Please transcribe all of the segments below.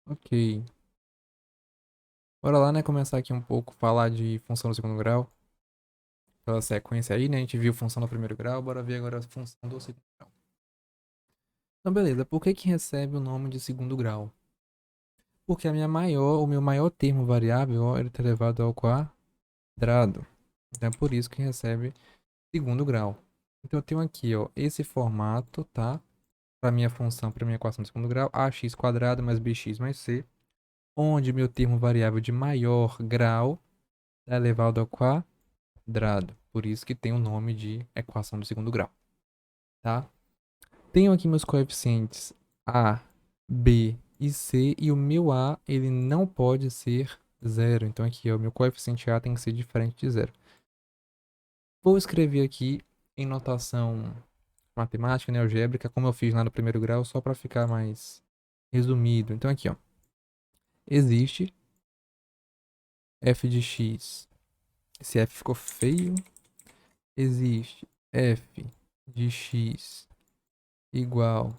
Ok. Bora lá, né? Começar aqui um pouco, falar de função do segundo grau. Pela sequência aí, né? A gente viu função do primeiro grau, bora ver agora a função do segundo grau. Então, beleza. Por que que recebe o nome de segundo grau? Porque o meu maior termo variável, ó, ele tá elevado ao quadrado. Então é por isso que recebe segundo grau. Então eu tenho aqui, ó, esse formato, tá? Para minha função, para minha equação de segundo grau, ax quadrado mais bx mais c, onde meu termo variável de maior grau é elevado ao quadrado. Por isso que tem o nome de equação do segundo grau, tá? Tenho aqui meus coeficientes a, b e c, e o meu a, ele não pode ser zero. Então aqui, ó, o meu coeficiente a tem que ser diferente de zero. Vou escrever aqui em notação matemática, né, algébrica, como eu fiz lá no primeiro grau, só para ficar mais resumido. Então aqui, ó, existe f de x. Esse f ficou feio. Existe f de x igual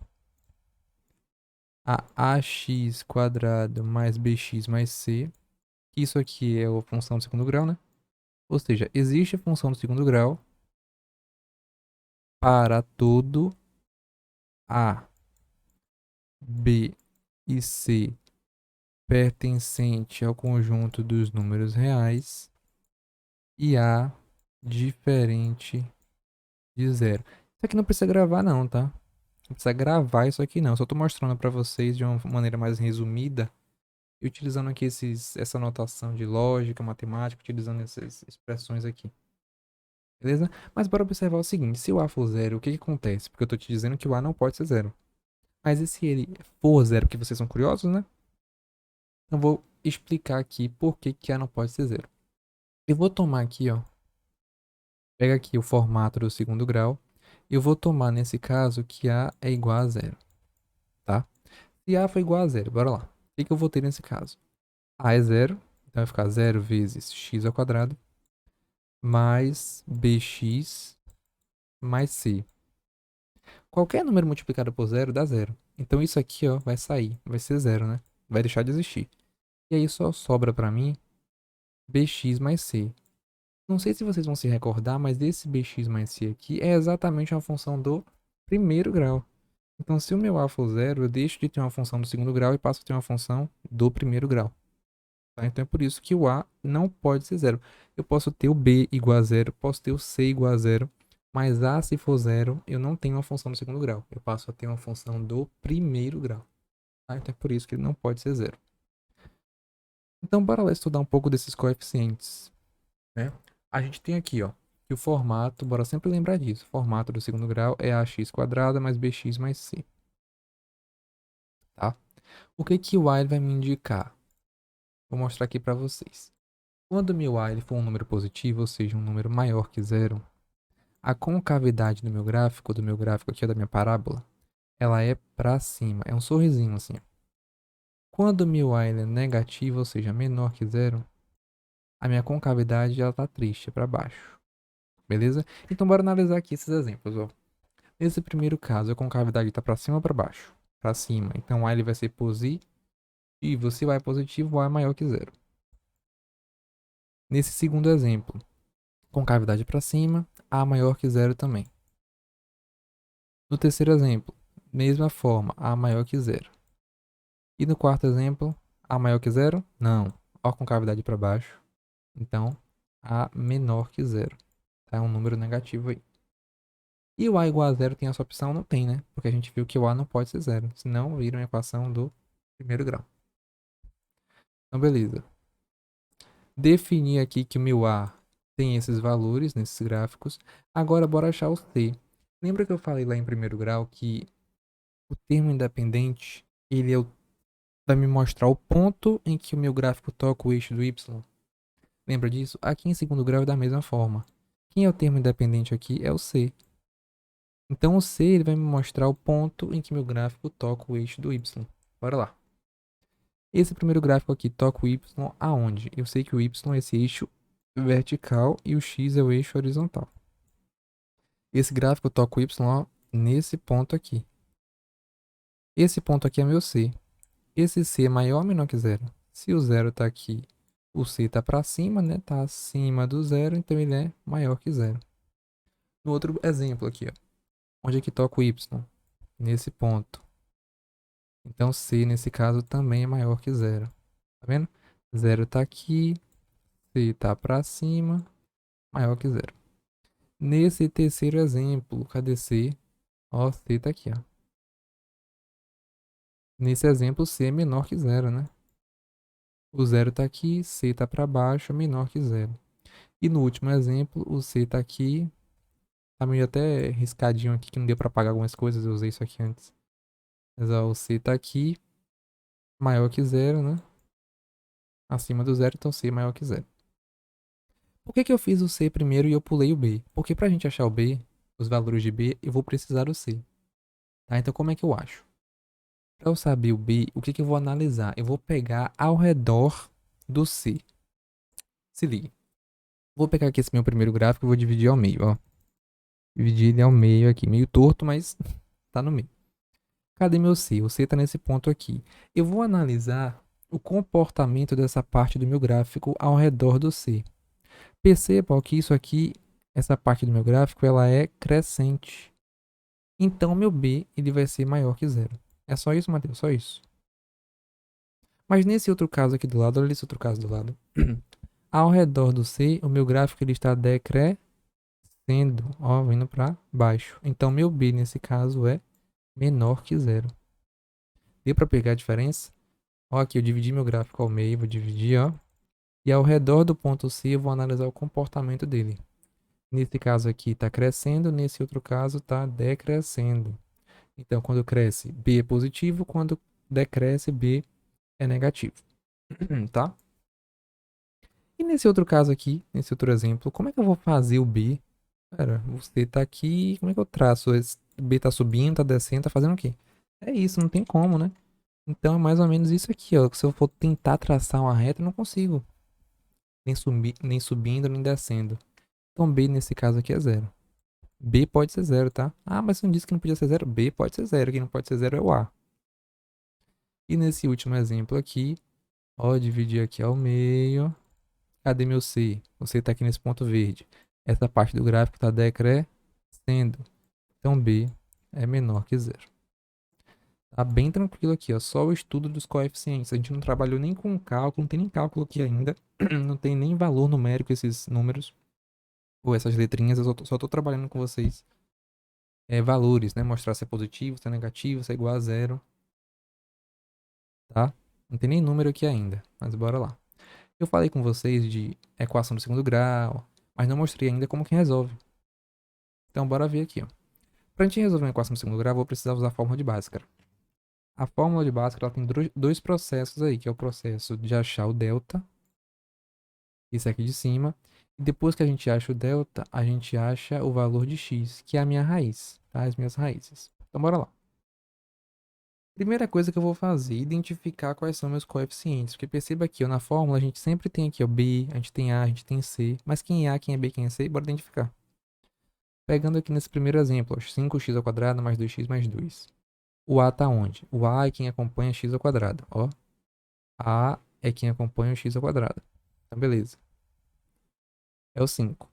a ax quadrado mais bx mais c. Isso aqui é a função do segundo grau, né? Ou seja, existe a função do segundo grau para todo a, b e c pertencente ao conjunto dos números reais e a diferente de zero. Isso aqui não precisa gravar não, tá? Não precisa gravar isso aqui não. Só tô mostrando para vocês de uma maneira mais resumida e utilizando aqui essa notação de lógica, matemática, utilizando essas expressões aqui. Beleza? Mas bora observar o seguinte, se o A for zero, o que que acontece? Porque eu tô te dizendo que o A não pode ser zero. Mas e se ele for zero, porque vocês são curiosos, né? Então vou explicar aqui por que que A não pode ser zero. Eu vou tomar aqui, ó, pega aqui o formato do segundo grau. Eu vou tomar nesse caso que A é igual a zero, tá? Se A for igual a zero, bora lá. O que que eu vou ter nesse caso? A é zero, então vai ficar zero vezes x ao quadrado mais bx mais c. Qualquer número multiplicado por zero dá zero. Então isso aqui, ó, vai sair, vai ser zero, né? Vai deixar de existir. E aí só sobra para mim bx mais c. Não sei se vocês vão se recordar, mas esse bx mais c aqui é exatamente uma função do primeiro grau. Então, se o meu a for zero, eu deixo de ter uma função do segundo grau e passo a ter uma função do primeiro grau. Tá? Então é por isso que o a não pode ser zero. Eu posso ter o b igual a zero, posso ter o c igual a zero, mas a, se for zero, eu não tenho uma função do segundo grau. Eu passo a ter uma função do primeiro grau. Tá? Então é por isso que ele não pode ser zero. Então, bora lá estudar um pouco desses coeficientes, né? A gente tem aqui, ó, que o formato, bora sempre lembrar disso, o formato do segundo grau é ax quadrada mais bx mais c, tá? O que que o a vai me indicar? Vou mostrar aqui para vocês. Quando meu a ele for um número positivo, ou seja, um número maior que zero, a concavidade do meu gráfico aqui, da minha parábola, ela é para cima, é um sorrisinho assim. Quando meu a ele é negativo, ou seja, menor que zero, a minha concavidade ela tá triste, é para baixo. Beleza? Então bora analisar aqui esses exemplos, ó. Nesse primeiro caso, a concavidade está para cima ou para baixo? Para cima. Então A ele vai ser positivo. Se o A é positivo, o A é maior que zero. Nesse segundo exemplo, concavidade para cima, A maior que zero também. No terceiro exemplo, mesma forma, A maior que zero. E no quarto exemplo, A maior que zero? Não. Ó, a concavidade para baixo. Então, A menor que zero. Tá? É um número negativo aí. E o A igual a zero tem essa opção? Não tem, né? Porque a gente viu que o A não pode ser zero. Senão vira uma equação do primeiro grau. Então, beleza. Definir aqui que o meu A tem esses valores nesses gráficos. Agora, bora achar o C. Lembra que eu falei lá em primeiro grau que o termo independente, vai me mostrar o ponto em que o meu gráfico toca o eixo do Y? Lembra disso? Aqui em segundo grau é da mesma forma. Quem é o termo independente aqui é o C. Então o C ele vai me mostrar o ponto em que meu gráfico toca o eixo do Y. Bora lá. Esse primeiro gráfico aqui toca o Y aonde? Eu sei que o Y é esse eixo vertical e o X é o eixo horizontal. Esse gráfico toca o Y nesse ponto aqui. Esse ponto aqui é meu C. esse C é maior ou menor que zero? Se o zero tá aqui, o C tá para cima, né? Tá acima do zero, então ele é maior que zero. No outro exemplo aqui, ó. Onde é que toca o Y? Nesse ponto. Então C, nesse caso, também é maior que zero. Tá vendo? Zero tá aqui, C tá para cima, maior que zero. Nesse terceiro exemplo, cadê C? Ó, C tá aqui, ó. Nesse exemplo, C é menor que zero, né? O zero tá aqui, C tá para baixo, menor que zero. E no último exemplo, o C tá aqui, tá meio até riscadinho aqui, que não deu para apagar algumas coisas, eu usei isso aqui antes. Mas ó, o C tá aqui, maior que zero, né? Acima do zero, então C é maior que zero. Por que que eu fiz o C primeiro e eu pulei o B? Porque pra gente achar o B, os valores de B, eu vou precisar do C. Tá? Então como é que eu acho? Para eu saber o B, o que que eu vou analisar? Eu vou pegar ao redor do C. Se liga. Vou pegar aqui esse meu primeiro gráfico e vou dividir ao meio, ó. Dividir ele ao meio aqui. Meio torto, mas tá no meio. Cadê meu C? O C tá nesse ponto aqui. Eu vou analisar o comportamento dessa parte do meu gráfico ao redor do C. Perceba ó, que isso aqui, essa parte do meu gráfico, ela é crescente. Então, meu B ele vai ser maior que zero. É só isso, Matheus? Só isso. Mas nesse outro caso aqui do lado, olha esse outro caso do lado. Ao redor do C, o meu gráfico ele está decrescendo, ó, vindo para baixo. Então, meu B nesse caso é menor que zero. Deu para pegar a diferença? Ó, aqui eu dividi meu gráfico ao meio, vou dividir, ó. E ao redor do ponto C, eu vou analisar o comportamento dele. Nesse caso aqui está crescendo, nesse outro caso está decrescendo. Então, quando cresce, B é positivo, quando decresce, B é negativo. Tá? E nesse outro caso aqui, nesse outro exemplo, como é que eu vou fazer o B? Pera, você tá aqui, como é que eu traço? Esse B tá subindo, tá descendo, tá fazendo o quê? É isso, não tem como, né? Então é mais ou menos isso aqui, ó. Se eu for tentar traçar uma reta, eu não consigo. Nem subindo, nem descendo. Então B nesse caso aqui é zero. B pode ser zero, tá? Ah, mas você não disse que não podia ser zero? B pode ser zero. Quem não pode ser zero é o A. E nesse último exemplo aqui, ó, dividir aqui ao meio. Cadê meu C? O C tá aqui nesse ponto verde. Essa parte do gráfico tá decrescendo. Então B é menor que zero. Tá bem tranquilo aqui, ó. Só o estudo dos coeficientes. A gente não trabalhou nem com cálculo, não tem nem cálculo aqui ainda. Não tem nem valor numérico esses números. Ou essas letrinhas. Eu só tô trabalhando com vocês. Valores, né? Mostrar se é positivo, se é negativo, se é igual a zero. Tá? Não tem nem número aqui ainda. Mas bora lá. Eu falei com vocês de equação do segundo grau. Mas não mostrei ainda como que resolve. Então bora ver aqui, ó. Pra gente resolver uma equação do segundo grau, eu vou precisar usar a fórmula de Bhaskara. A fórmula de Bhaskara ela tem dois processos aí, que é o processo de achar o delta, esse aqui de cima, e depois que a gente acha o delta, a gente acha o valor de x, que é a minha raiz, tá? As minhas raízes. Então bora lá. Primeira coisa que eu vou fazer é identificar quais são meus coeficientes, porque perceba aqui, ó, na fórmula a gente sempre tem aqui, ó, B, a gente tem A, a gente tem C, mas quem é A, quem é B, quem é C, bora identificar. Pegando aqui nesse primeiro exemplo, ó, 5x ao quadrado mais 2x mais 2. O A tá onde? O A é quem acompanha x ao quadrado, ó. A é quem acompanha o x ao quadrado. Então, beleza. É o 5.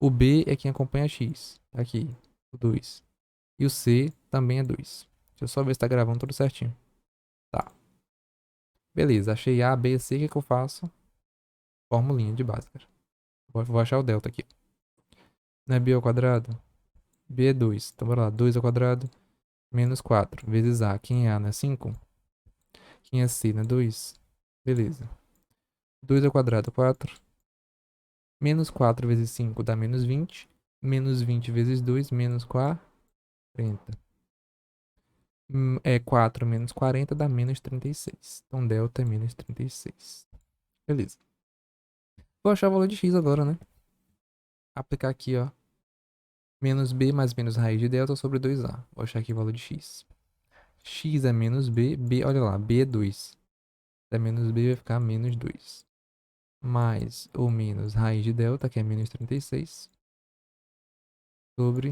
O B é quem acompanha x. Tá aqui, o 2. E o C também é 2. Deixa eu só ver se tá gravando tudo certinho. Tá. Beleza, achei A, B, C. O que é que eu faço? Formulinha de Bhaskara. Vou achar o delta aqui. Não é B ao quadrado? B é 2. Então, bora lá. 2 ao quadrado menos 4 vezes A. Quem é A, né? 5. Quem é C, né? 2. Beleza. 2 ao quadrado, 4. Menos 4 vezes 5 dá menos 20. Menos 20 vezes 2, menos 40. 4 menos 40 dá menos 36. Então, delta é menos 36. Beleza. Vou achar o valor de x agora, né? Aplicar aqui, ó. Menos b mais menos raiz de delta sobre 2a. Vou achar aqui o valor de x. X é menos b. B, olha lá, b é 2. Se é menos b, vai ficar menos 2. Mais ou menos raiz de delta, que é menos 36. Sobre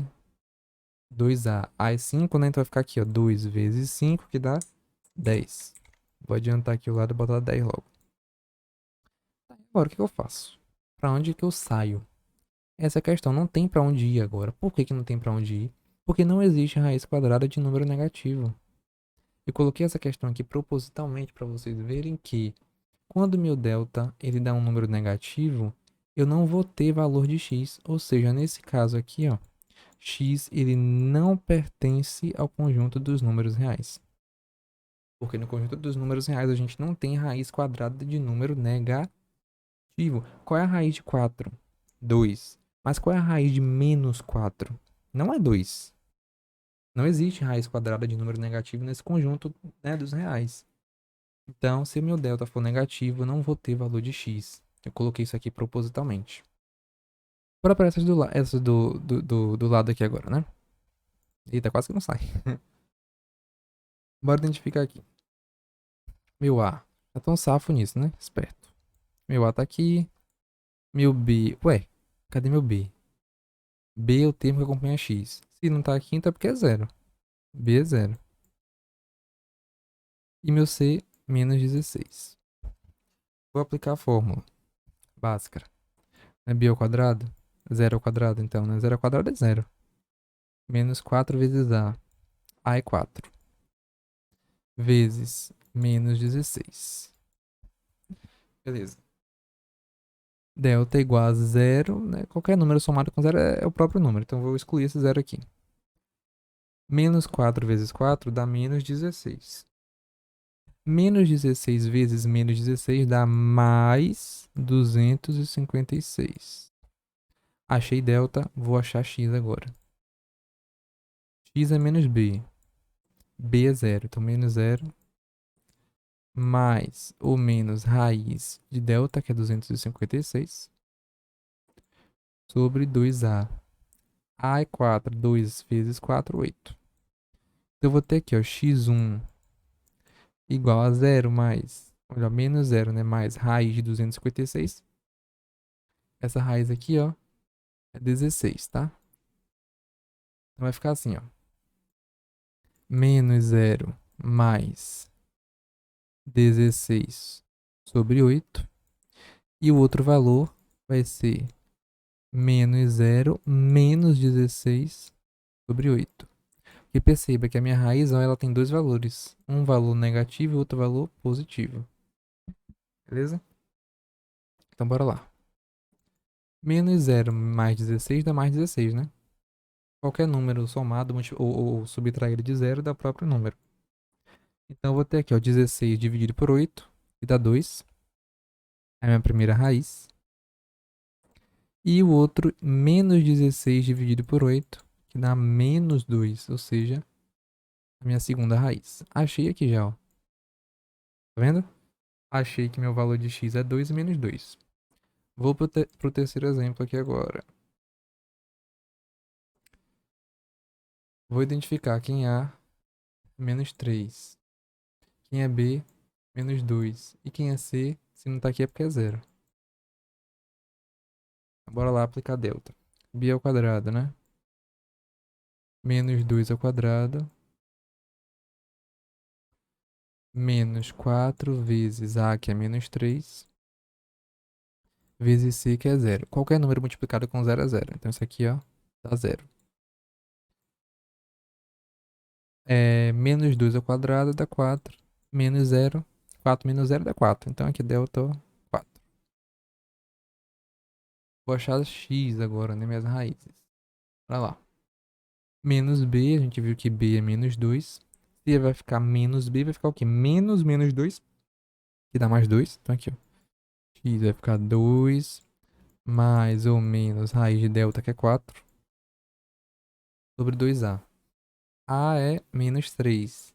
2a. A é 5, né? Então vai ficar aqui, ó. 2 vezes 5, que dá 10. Vou adiantar aqui o lado e botar 10 logo. Agora, o que eu faço? Pra onde que eu saio? Essa é a questão. Não tem pra onde ir agora. Por que que não tem pra onde ir? Porque não existe raiz quadrada de número negativo. Eu coloquei essa questão aqui propositalmente para vocês verem que quando meu delta ele dá um número negativo, eu não vou ter valor de x. Ou seja, nesse caso aqui, ó, x ele não pertence ao conjunto dos números reais. Porque no conjunto dos números reais a gente não tem raiz quadrada de número negativo. Qual é a raiz de 4? 2. Mas qual é a raiz de menos 4? Não é 2. Não existe raiz quadrada de número negativo nesse conjunto, né, dos reais. Então, se meu delta for negativo, eu não vou ter valor de x. Eu coloquei isso aqui propositalmente. Bora para essas do lado aqui agora, né? Eita, quase que não sai. Bora identificar aqui. Meu A. Tá tão safo nisso, né? Esperto. Meu A tá aqui. Meu B. Ué, cadê meu B? B é o termo que acompanha x. Se não tá aqui, então é porque é zero. B é zero. E meu C, menos 16. Vou aplicar a fórmula básica. É b ao quadrado? Zero ao quadrado, então, né? Zero ao quadrado é zero. Menos 4 vezes A. A é 4. Vezes menos 16. Beleza. Delta é igual a zero, né? Qualquer número somado com zero é o próprio número. Então, vou excluir esse zero aqui. Menos 4 vezes 4 dá menos 16. Menos 16 vezes menos 16 dá mais 256. Achei delta, vou achar x agora. X é menos b. B é zero, então menos zero. Mais ou menos raiz de delta, que é 256. Sobre 2a. A é 4, 2 vezes 4, 8. Então eu vou ter aqui, ó, x1 igual a zero mais, olha, menos zero, né? Mais raiz de 256. Essa raiz aqui, ó, é 16, tá? Então vai ficar assim, ó. Menos zero mais 16 sobre 8. E o outro valor vai ser menos zero menos 16 sobre 8. E perceba que a minha raiz, ó, ela tem dois valores. Um valor negativo e outro valor positivo. Beleza? Então bora lá. Menos zero mais 16 dá mais 16, né? Qualquer número somado ou subtraído de zero dá o próprio número. Então eu vou ter aqui, ó, 16 dividido por 8, que dá 2. É a minha primeira raiz. E o outro, menos 16 dividido por 8, que dá menos 2, ou seja, a minha segunda raiz. Achei aqui já, ó. Tá vendo? Achei que meu valor de x é 2 menos 2. Vou pro terceiro exemplo aqui agora. Vou identificar quem A, menos 3. Quem é B, menos 2. E quem é C, se não tá aqui é porque é zero. Bora lá aplicar delta. B ao quadrado, né? Menos 2 ao quadrado. Menos 4 vezes A, que é menos 3. Vezes C, que é zero. Qualquer número multiplicado com zero é zero. Então isso aqui, ó, dá zero. Menos 2 ao quadrado dá 4. Menos zero. 4 menos zero dá 4. Então aqui delta 4. Vou achar x agora, né? Minhas raízes. Pra lá. Menos b, a gente viu que b é menos 2. C vai ficar menos b, vai ficar o quê? Menos menos 2, que dá mais 2. Então aqui, ó. X vai ficar 2 mais ou menos raiz de delta, que é 4, sobre 2a. A é menos 3.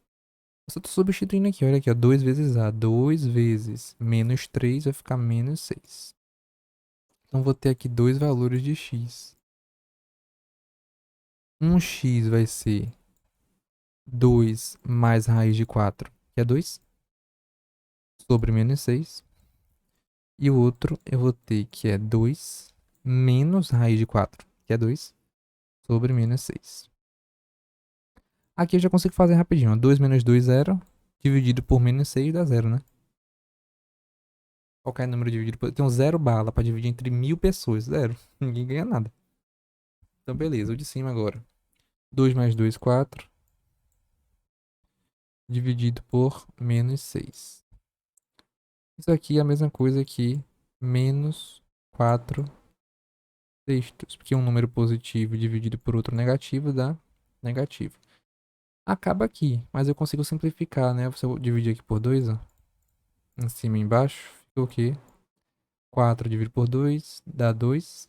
Eu só tô substituindo aqui, olha aqui, ó. 2 vezes a. 2 vezes menos 3 vai ficar menos 6. Então vou ter aqui dois valores de x. Um x vai ser 2 mais raiz de 4, que é 2, sobre menos 6. E o outro eu vou ter que é 2 menos raiz de 4, que é 2, sobre menos 6. Aqui eu já consigo fazer rapidinho. 2 menos 2, 0. dividido por menos 6 dá zero, né? Qualquer número dividido por... Tem um zero bala pra dividir entre 1000 pessoas. Zero. Ninguém ganha nada. Então, beleza. O de cima agora. 2 mais 2, 4. Dividido por menos 6. Isso aqui é a mesma coisa que menos 4 sextos. Porque um número positivo dividido por outro negativo dá negativo. Acaba aqui, mas eu consigo simplificar, né? Se eu dividir aqui por 2, ó. Em cima e embaixo, fica o quê? 4 dividido por 2 dá 2.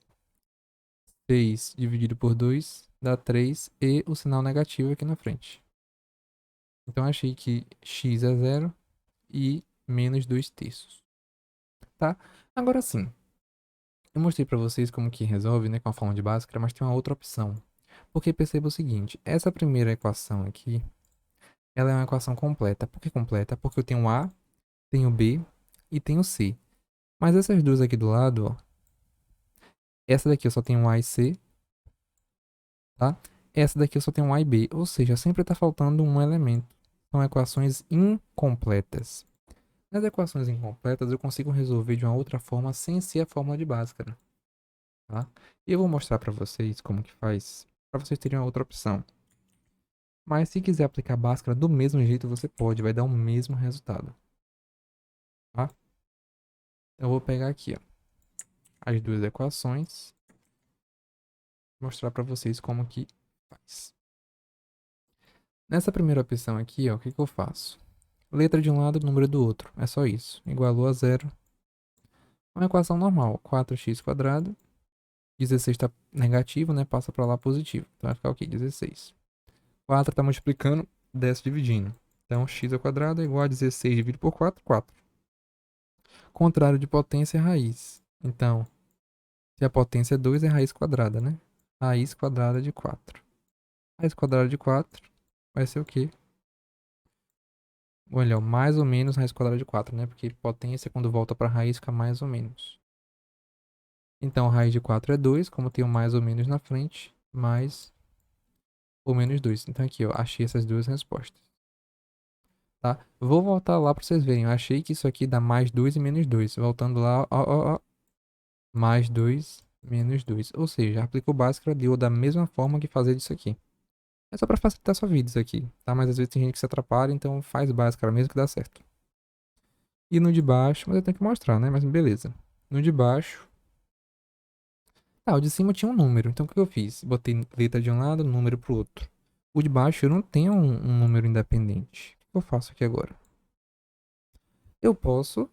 6 dividido por 2 dá 3. E o sinal negativo aqui na frente. Então achei que x é zero e menos 2 terços. Tá? Agora sim, eu mostrei para vocês como que resolve, né, com a forma de Bhaskara, mas tem uma outra opção. Porque perceba o seguinte, essa primeira equação aqui, ela é uma equação completa. Por que completa? Porque eu tenho A, tenho B e tenho C. Mas essas duas aqui do lado, ó, essa daqui eu só tenho A e C, tá? Essa daqui eu só tenho A e B, ou seja, sempre está faltando um elemento. São equações incompletas. Nas equações incompletas eu consigo resolver de uma outra forma sem ser a fórmula de Bhaskara, tá? E eu vou mostrar para vocês como que faz, para vocês terem uma outra opção. Mas se quiser aplicar Bhaskara do mesmo jeito, você pode, vai dar o mesmo resultado, tá? Eu vou pegar aqui, ó, as duas equações, mostrar para vocês como que faz. Nessa primeira opção aqui, ó, o que que eu faço? Letra de um lado, número do outro. É só isso. Igualou a zero. Uma equação normal. 4x². 16 está negativo, né? Passa para lá positivo. Então vai ficar o quê? 16. 4 está multiplicando, desce dividindo. Então x² é igual a 16 dividido por 4, 4. Contrário de potência é raiz. Então, se a potência é 2, é raiz quadrada, né? Raiz quadrada de 4. Raiz quadrada de 4 vai ser o quê? Olha, mais ou menos raiz quadrada de 4, né? Porque potência, quando volta para raiz, fica mais ou menos. Então, raiz de 4 é 2, como tem o mais ou menos na frente, mais ou menos 2. Então, aqui, ó, achei essas duas respostas. Tá? Vou voltar lá para vocês verem. Eu achei que isso aqui dá mais 2 e menos 2. Voltando lá, ó. Mais 2, menos 2. Ou seja, aplicou Bhaskara, deu da mesma forma que fazer disso aqui. É só para facilitar a sua vida isso aqui, tá? Mas às vezes tem gente que se atrapalha, então faz Bhaskara mesmo que dá certo. E no de baixo, mas eu tenho que mostrar, né? Mas beleza. No de baixo... Ah, o de cima tinha um número. Então o que eu fiz? Botei letra de um lado, número pro outro. O de baixo eu não tenho um número independente. O que eu faço aqui agora? Eu posso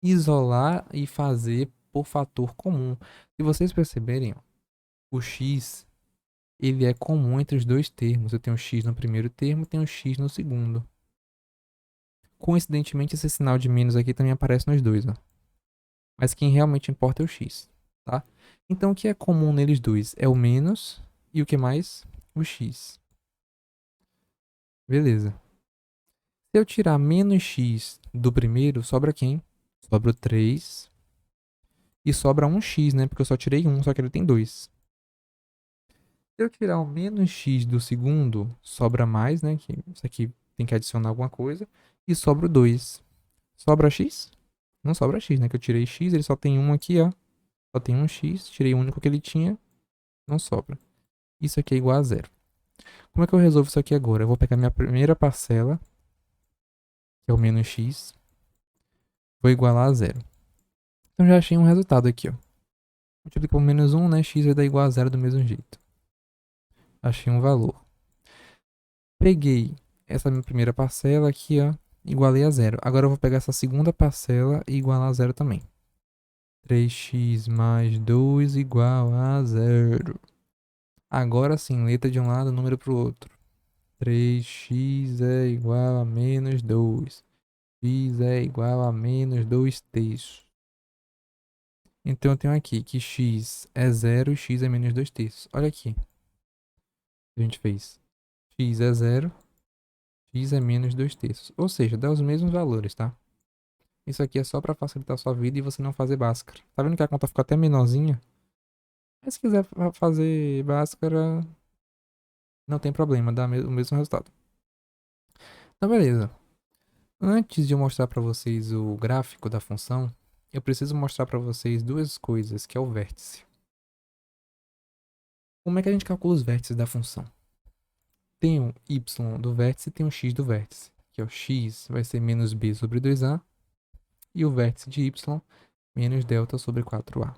isolar e fazer por fator comum. Se vocês perceberem, ó, o x ele é comum entre os dois termos. Eu tenho x no primeiro termo e tenho x no segundo. Coincidentemente, esse sinal de menos aqui também aparece nos dois, ó. Mas quem realmente importa é o x, tá? Então, o que é comum neles dois é o menos e o que mais? O x. Beleza. Se eu tirar menos x do primeiro, sobra quem? Sobra o 3. E sobra 1x, né? Porque eu só tirei 1, só que ele tem 2. Se eu tirar o menos x do segundo, sobra mais, né? Que isso aqui tem que adicionar alguma coisa. E sobra o 2. Sobra x? Não sobra x, né? Que eu tirei x, ele só tem 1 aqui, ó. Só tem 1x, tirei o único que ele tinha, não sobra. Isso aqui é igual a zero. Como é que eu resolvo isso aqui agora? Eu vou pegar minha primeira parcela, que é o menos x, vou igualar a zero. Então já achei um resultado aqui, ó. Multiplico por menos 1, né? X vai dar igual a zero do mesmo jeito. Achei um valor. Peguei essa minha primeira parcela aqui, ó. Igualei a zero. Agora eu vou pegar essa segunda parcela e igualar a zero também. 3x mais 2 igual a zero. Agora sim, letra de um lado, número para o outro. 3x é igual a menos 2. X é igual a menos 2 terços. Então eu tenho aqui que x é zero e x é menos 2 terços. Olha aqui. A gente fez x é zero, x é menos 2 terços. Ou seja, dá os mesmos valores, tá? Isso aqui é só para facilitar a sua vida e você não fazer Bhaskara. Tá vendo que a conta ficou até menorzinha? Mas se quiser fazer Bhaskara, não tem problema, dá o mesmo resultado. Então, beleza. Antes de eu mostrar para vocês o gráfico da função, eu preciso mostrar para vocês duas coisas, que é o vértice. Como é que a gente calcula os vértices da função? Tem o y do vértice e tem o x do vértice, que é o x vai ser menos b sobre 2a e o vértice de y menos delta sobre 4a,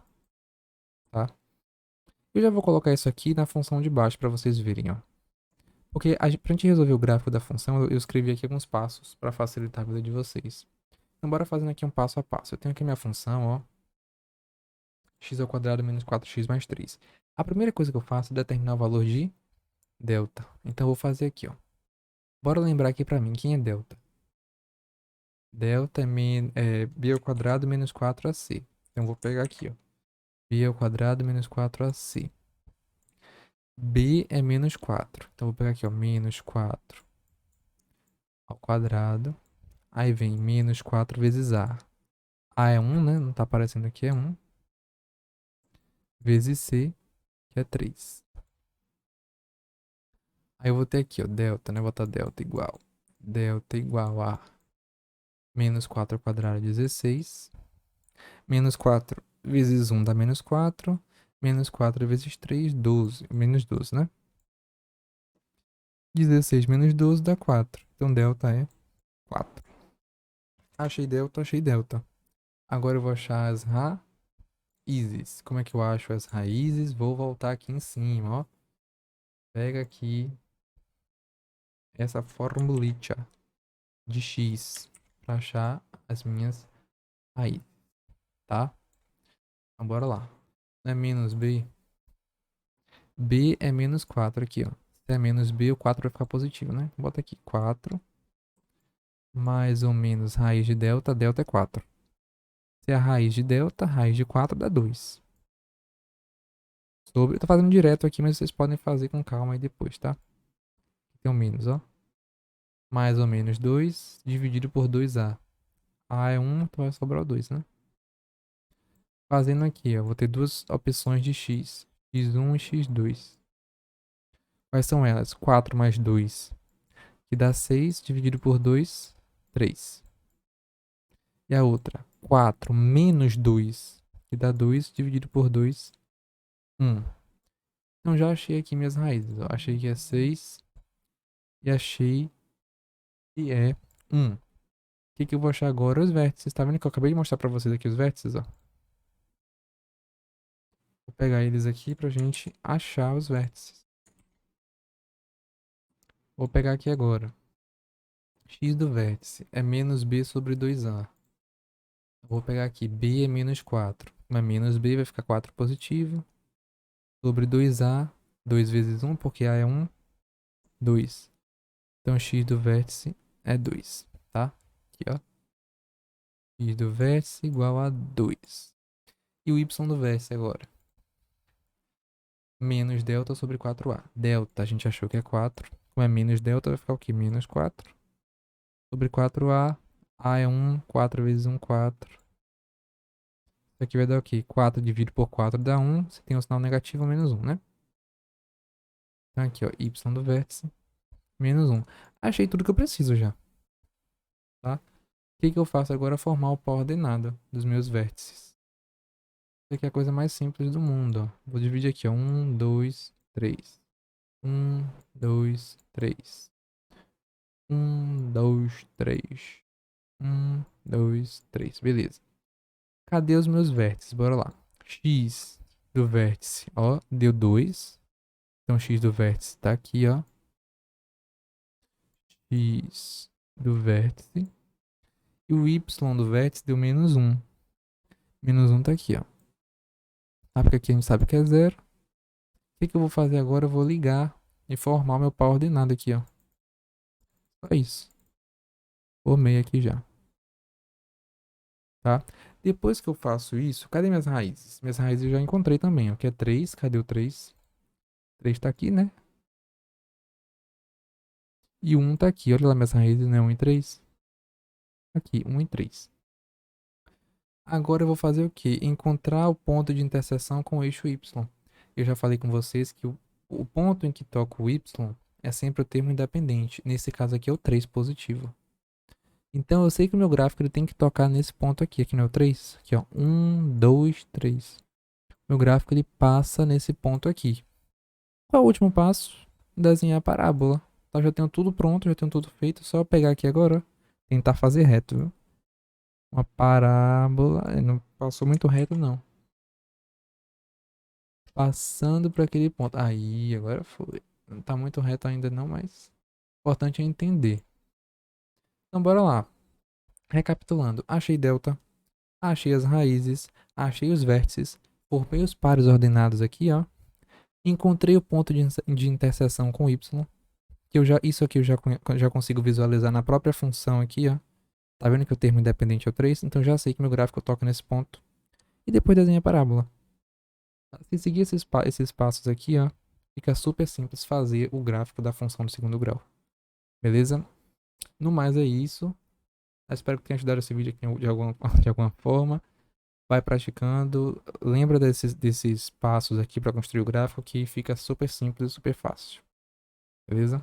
tá? Eu já vou colocar isso aqui na função de baixo para vocês verem, ó. Porque pra gente resolver o gráfico da função, eu escrevi aqui alguns passos para facilitar a vida de vocês. Então, bora fazendo aqui um passo a passo. Eu tenho aqui minha função, ó, x ao quadrado menos 4x mais 3. A primeira coisa que eu faço é determinar o valor de delta. Então, eu vou fazer aqui, ó. Bora lembrar aqui pra mim, quem é delta? Delta é b ao quadrado menos 4ac. Então, eu vou pegar aqui, ó. B ao quadrado menos 4ac. B é menos 4. Então, eu vou pegar aqui, ó, menos 4 ao quadrado. Aí vem menos 4 vezes a. A é 1, né? Não tá aparecendo aqui, é 1. Vezes c, que é 3. Aí eu vou ter aqui, ó, delta, né? Vou botar delta igual. Delta igual a menos 4 ao quadrado é 16. Menos 4 vezes 1 dá menos 4. Menos 4 vezes 3, 12. Menos 12, né? 16 menos 12 dá 4. Então delta é 4. Achei delta, achei delta. Agora eu vou achar as raízes. Como é que eu acho as raízes? Vou voltar aqui em cima, ó. Pega aqui essa formulita de x para achar as minhas raízes, tá? Então bora lá. É menos b. B é menos 4 aqui, ó. Se é menos b, o 4 vai ficar positivo, né? Bota aqui 4 mais ou menos raiz de delta. Delta é 4. Se é a raiz de delta, raiz de 4 dá 2. Eu tô fazendo direto aqui, mas vocês podem fazer com calma aí depois, tá? Tem um menos, ó. Mais ou menos 2 dividido por 2a. A é 1, então vai sobrar o 2, né? Fazendo aqui, ó. Vou ter duas opções de x. x1 e x2. Quais são elas? 4 mais 2, que dá 6, dividido por 2, 3. E a outra, 4 menos 2, que dá 2, dividido por 2, 1. Então já achei aqui minhas raízes. Ó. Achei que é 6 e achei que é 1. O que eu vou achar agora? Os vértices. Tá vendo que eu acabei de mostrar pra vocês aqui os vértices, ó? Vou pegar eles aqui pra gente achar os vértices. Vou pegar aqui agora. X do vértice é menos b sobre 2a. Vou pegar aqui, b é menos 4. Mas menos b vai ficar 4 positivo. Sobre 2a, 2 vezes 1, porque a é 1, 2. Então x do vértice é 2, tá? Aqui, ó. X do vértice igual a 2. E o y do vértice agora? Menos delta sobre 4a. Delta a gente achou que é 4. Como é menos delta, vai ficar o quê? Menos 4. Sobre 4a. A é 1, 4 vezes 1, 4. Isso aqui vai dar o quê? 4 dividido por 4 dá 1. Você tem um sinal negativo, menos 1, né? Então aqui, ó. Y do vértice, menos 1. Achei tudo que eu preciso já, tá? O que eu faço agora? Formar o pau ordenado dos meus vértices. Isso aqui é a coisa mais simples do mundo, ó. Vou dividir aqui, ó. 1, 2, 3. 1, 2, 3. 1, 2, 3. 1, 2, 3. Beleza. Cadê os meus vértices? Bora lá. X do vértice, ó, deu 2. Então, x do vértice tá aqui, ó. X do vértice. E o y do vértice deu menos 1. Menos 1 tá aqui, ó. Ah, porque aqui a gente sabe que é 0. O que eu vou fazer agora? Eu vou ligar e formar o meu par ordenado aqui, ó. Só isso. Formei aqui já. Tá? Depois que eu faço isso, cadê minhas raízes? Minhas raízes eu já encontrei também, ó. Que é 3. Cadê o 3? 3 tá aqui, né? E o 1 tá aqui. Olha lá minhas raízes, né? 1 e 3. Aqui, 1 e 3. Agora eu vou fazer o quê? Encontrar o ponto de interseção com o eixo Y. Eu já falei com vocês que o ponto em que toca o Y é sempre o termo independente. Nesse caso aqui é o 3 positivo. Então eu sei que o meu gráfico ele tem que tocar nesse ponto aqui no é o 3. Aqui, ó. 1, 2, 3. Meu gráfico ele passa nesse ponto aqui. Qual é o último passo? Desenhar a parábola. Tá, já tenho tudo pronto, já tenho tudo feito. Só pegar aqui agora, tentar fazer reto, viu? Uma parábola. Não passou muito reto, não. Passando por aquele ponto. Aí, agora foi. Não tá muito reto ainda não, mas importante é entender. Então, bora lá. Recapitulando. Achei delta. Achei as raízes. Achei os vértices. Formei os pares ordenados aqui, ó. Encontrei o ponto de interseção com y. Isso aqui eu já consigo visualizar na própria função aqui, ó. Tá vendo que o termo independente é o 3? Então já sei que meu gráfico toca nesse ponto. E depois desenha a parábola. Se seguir esses passos aqui, ó, fica super simples fazer o gráfico da função do segundo grau. Beleza? No mais é isso. Eu espero que tenha ajudado esse vídeo aqui de alguma forma. Vai praticando. Lembra desses passos aqui para construir o gráfico que fica super simples e super fácil. Beleza?